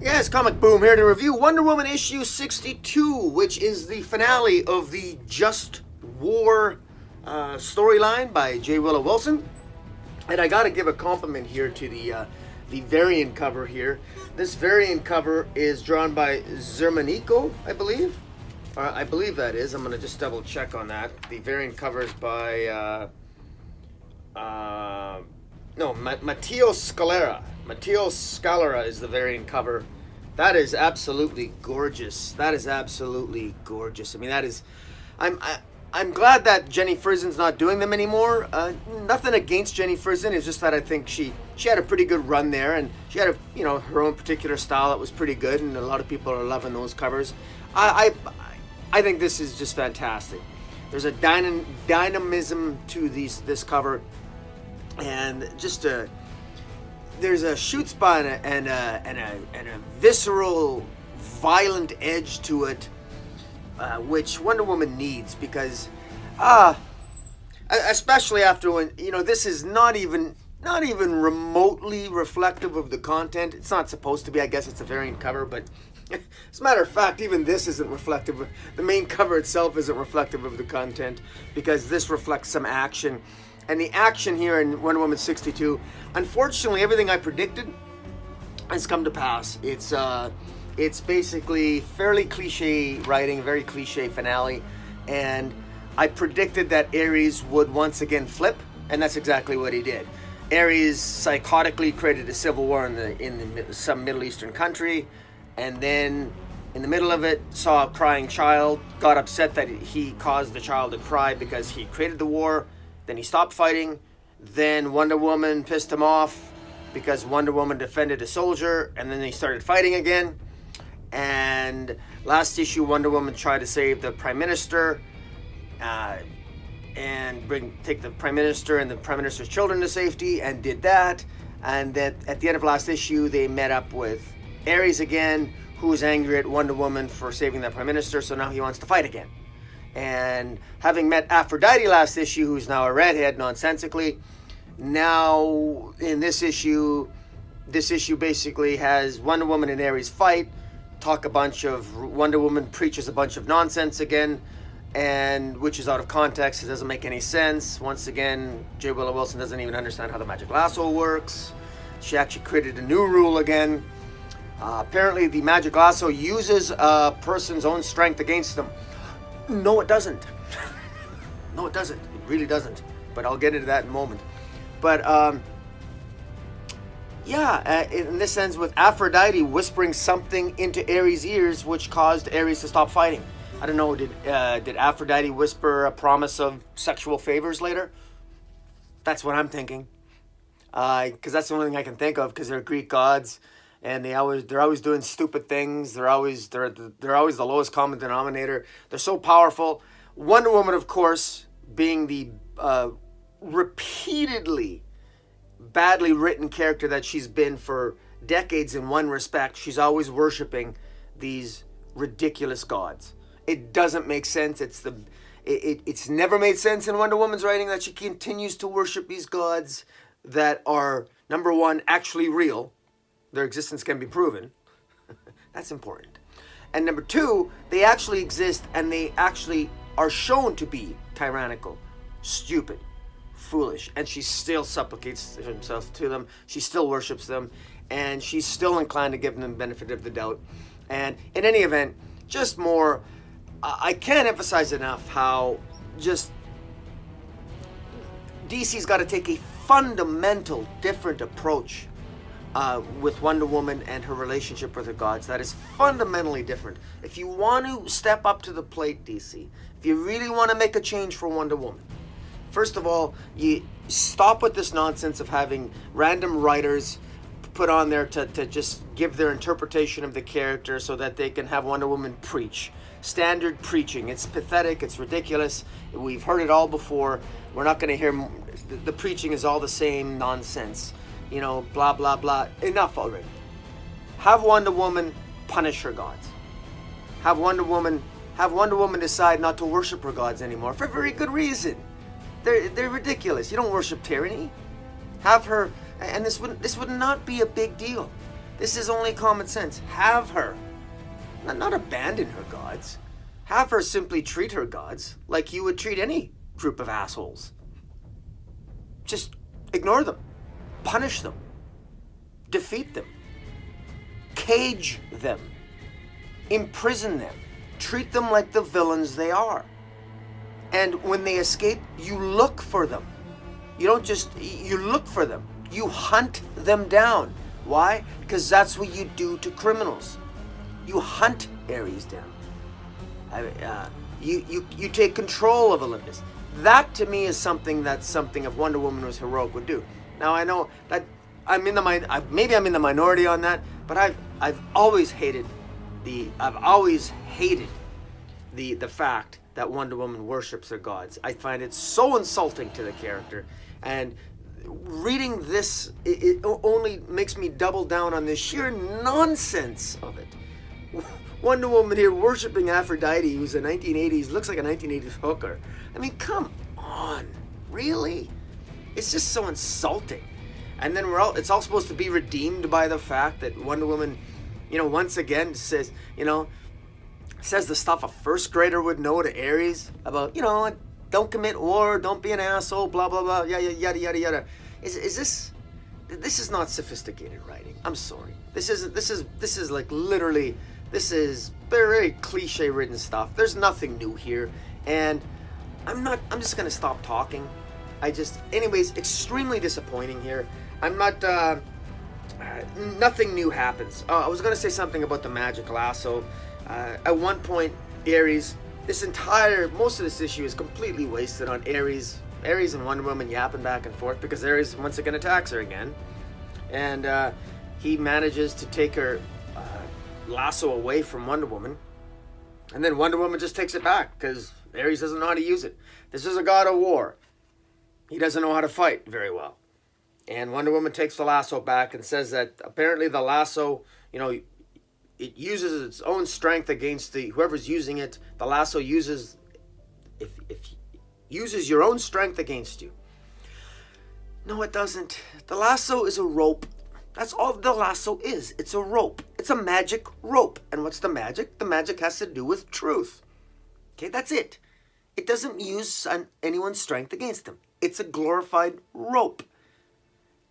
Yes, Comic Boom here to review Wonder Woman issue 62, which is the finale of the Just War storyline by J. Willow Wilson. And I gotta give a compliment here to the variant cover here. This variant cover is drawn by Xermanico, I believe. I believe that is. I'm gonna just double check on that. The variant cover is by Matteo Scalera. Matteo Scalera is the variant cover. That is absolutely gorgeous. That is absolutely gorgeous. I mean, that is. I'm glad that Jenny Friesen's not doing them anymore. Nothing against Jenny Friesen. It's just that I think she had a pretty good run there, and she had her own particular style that was pretty good, and a lot of people are loving those covers. I think this is just fantastic. There's a dynamism to this cover, and just there's a shoot spot and a visceral, violent edge to it, which Wonder Woman needs, because especially after when this is not even remotely reflective of the content. It's not supposed to be. I guess it's a variant cover, but as a matter of fact, even this isn't reflective. The main cover itself isn't reflective of the content, because this reflects some action. And the action here in Wonder Woman 62, unfortunately, everything I predicted has come to pass. It's basically fairly cliche writing, very cliche finale, and I predicted that Ares would once again flip, and that's exactly what he did. Ares psychotically created a civil war in some Middle Eastern country, and then in the middle of it saw a crying child, got upset that he caused the child to cry because he created the war. Then he stopped fighting. Then Wonder Woman pissed him off because Wonder Woman defended a soldier, and then they started fighting again. And last issue, Wonder Woman tried to save the Prime Minister and take the Prime Minister and the Prime Minister's children to safety, and did that. And then at the end of last issue, they met up with Ares again, who was angry at Wonder Woman for saving that Prime Minister, so now he wants to fight again. And having met Aphrodite last issue, who's now a redhead nonsensically, now in this issue basically has Wonder Woman and Ares fight, Wonder Woman preaches a bunch of nonsense again, and which is out of context. It doesn't make any sense. Once again, J. Willow Wilson doesn't even understand how the magic lasso works. She actually created a new rule again. Apparently the magic lasso uses a person's own strength against them. No, it doesn't. No, it doesn't. It really doesn't. But I'll get into that in a moment. But, and this ends with Aphrodite whispering something into Ares' ears, which caused Ares to stop fighting. I don't know, did Aphrodite whisper a promise of sexual favors later? That's what I'm thinking. Because that's the only thing I can think of, because they're Greek gods. And they're always doing stupid things. They're always the lowest common denominator. They're so powerful. Wonder Woman, of course, being the repeatedly badly written character that she's been for decades in one respect, she's always worshiping these ridiculous gods. It doesn't make sense. It's never made sense in Wonder Woman's writing that she continues to worship these gods that are, number one, actually real. Their existence can be proven. That's important. And number two, they actually exist, and they actually are shown to be tyrannical, stupid, foolish. And she still supplicates herself to them. She still worships them. And she's still inclined to give them the benefit of the doubt. And in any event, just more, I can't emphasize enough how just DC's got to take a fundamental different approach with Wonder Woman and her relationship with her gods. That is fundamentally different. If you want to step up to the plate, DC, if you really want to make a change for Wonder Woman, first of all, you stop with this nonsense of having random writers put on there to just give their interpretation of the character so that they can have Wonder Woman preach. Standard preaching. It's pathetic. It's ridiculous. We've heard it all before. We're not going to hear... The preaching is all the same nonsense. Blah, blah, blah. Enough already. Have Wonder Woman punish her gods. Have Wonder Woman decide not to worship her gods anymore for very good reason. They're ridiculous. You don't worship tyranny. Have her, and this would not be a big deal. This is only common sense. Have her. Not abandon her gods. Have her simply treat her gods like you would treat any group of assholes. Just ignore them. Punish them. Defeat them. Cage them. Imprison them. Treat them like the villains they are. And when they escape, you look for them. You don't just, you look for them. You hunt them down. Why? Because that's what you do to criminals. You hunt Ares down. You take control of Olympus. That to me is something if Wonder Woman was heroic would do. Now I know that maybe I'm in the minority on that, but I've always hated the fact that Wonder Woman worships her gods. I find it so insulting to the character, and reading this it only makes me double down on the sheer nonsense of it. Wonder Woman here worshiping Aphrodite, who's a 1980s, looks like a 1980s hooker. I mean, come on, really? It's just so insulting. And then it's all supposed to be redeemed by the fact that Wonder Woman, once again says the stuff a first grader would know to Ares about, don't commit war, don't be an asshole, blah blah blah, yada yada yada yada. This is not sophisticated writing. I'm sorry. This is like literally, this is very cliche written stuff. There's nothing new here, and I'm just gonna stop talking. Anyways, extremely disappointing here. Nothing new happens. I was gonna say something about the magic lasso. At one point, Ares, most of this issue is completely wasted on Ares and Wonder Woman yapping back and forth because Ares once again attacks her again, and he manages to take her lasso away from Wonder Woman, and then Wonder Woman just takes it back because Ares doesn't know how to use it. This is a god of war. He doesn't know how to fight very well. And Wonder Woman takes the lasso back and says that apparently the lasso, it uses its own strength against whoever's using it. The lasso uses your own strength against you. No, it doesn't. The lasso is a rope. That's all the lasso is. It's a rope. It's a magic rope. And what's the magic? The magic has to do with truth. Okay, that's it. It doesn't use anyone's strength against them. It's a glorified rope.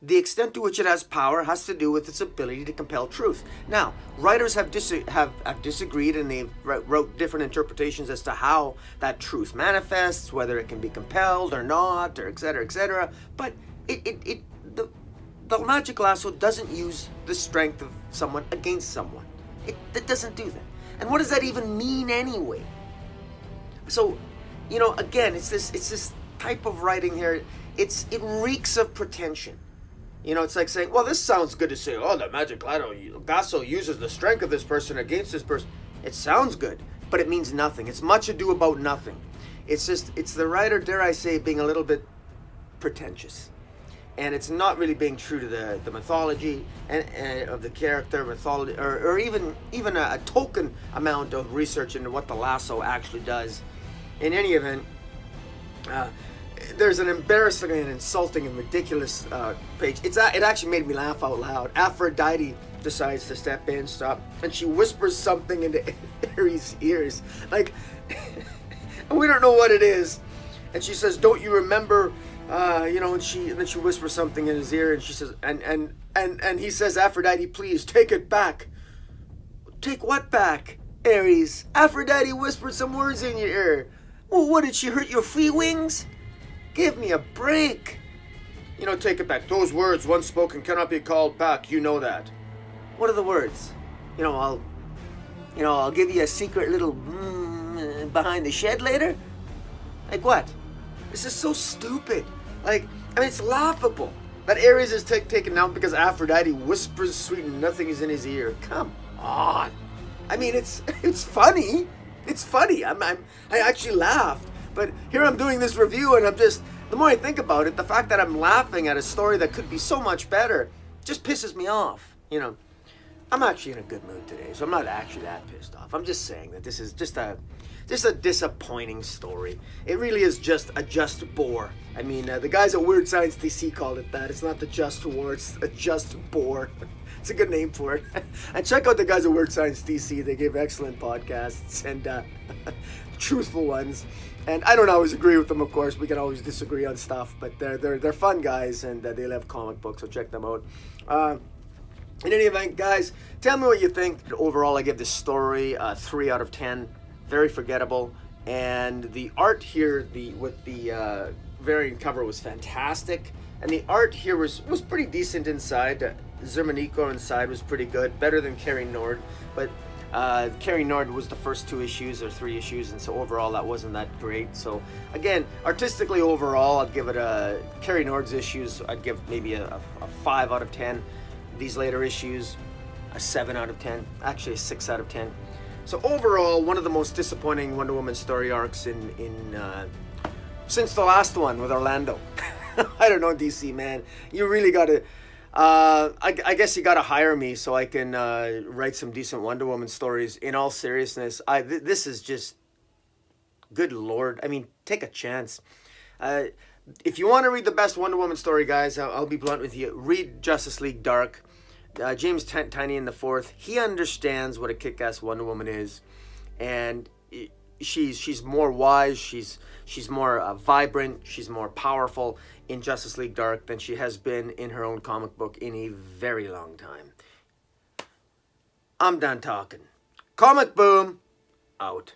The extent to which it has power has to do with its ability to compel truth. Now, writers have disagreed, and they've wrote different interpretations as to how that truth manifests, whether it can be compelled or not, or et cetera, but the magic lasso doesn't use the strength of someone against someone. It doesn't do that. And what does that even mean anyway? So, again, it's this type of writing here. It reeks of pretension. It's like saying, well, this sounds good to say, oh, the magic lasso uses the strength of this person against this person. It sounds good, but it means nothing. It's much ado about nothing. It's the writer, dare I say, being a little bit pretentious. And it's not really being true to the mythology and of the character, mythology, or even a token amount of research into what the lasso actually does. In any event, there's an embarrassing and insulting and ridiculous page. It actually made me laugh out loud. Aphrodite decides to step in, and she whispers something into Ares' ears, like, and we don't know what it is. And she says, "Don't you remember?" And then she whispers something in his ear, and she says, and he says, "Aphrodite, please take it back." Take what back, Ares? Aphrodite whispered some words in your ear. Well, what, did she hurt your free wings? Give me a break. Take it back. Those words once spoken cannot be called back. You know that. What are the words? I'll give you a secret little behind the shed later. Like what? This is so stupid. It's laughable that Ares is taken down because Aphrodite whispers sweet nothing is in his ear. Come on. It's funny. It's funny. I actually laughed. But here I'm doing this review, and the more I think about it, the fact that I'm laughing at a story that could be so much better just pisses me off, I'm actually in a good mood today, so I'm not actually that pissed off. I'm just saying that this is just a disappointing story. It really is just a just bore. I mean, the guys at Weird Science DC called it that. It's not the Just War, it's a just bore. It's a good name for it. And check out the guys at Weird Science DC. They give excellent podcasts and truthful ones. And I don't always agree with them, of course. We can always disagree on stuff, but they're fun guys, and they love comic books, so check them out. In any event, guys, tell me what you think. Overall, I give this story 3 out of 10. Very forgettable. And the art here, with the variant cover, was fantastic. And the art here was pretty decent inside. Zermanico inside was pretty good. Better than Kerry Nord. But Kerry Nord was the first 2 issues or 3 issues, and so overall that wasn't that great. So again, artistically overall, I'd give it Kerry Nord's issues, I'd give maybe a 5 out of 10. These later issues, a 7 out of 10. Actually, a 6 out of 10. So overall, one of the most disappointing Wonder Woman story arcs in since the last one with Orlando. I don't know, DC, man. You really got to... I guess you got to hire me so I can write some decent Wonder Woman stories. In all seriousness, this is just... Good Lord. I mean, take a chance. If you want to read the best Wonder Woman story, guys, I'll be blunt with you. Read Justice League Dark. James Tynion IV, he understands what a kick-ass Wonder Woman is, and she's more wise, she's more vibrant, she's more powerful in Justice League Dark than she has been in her own comic book in a very long time. I'm done talking. Comic Boom, out.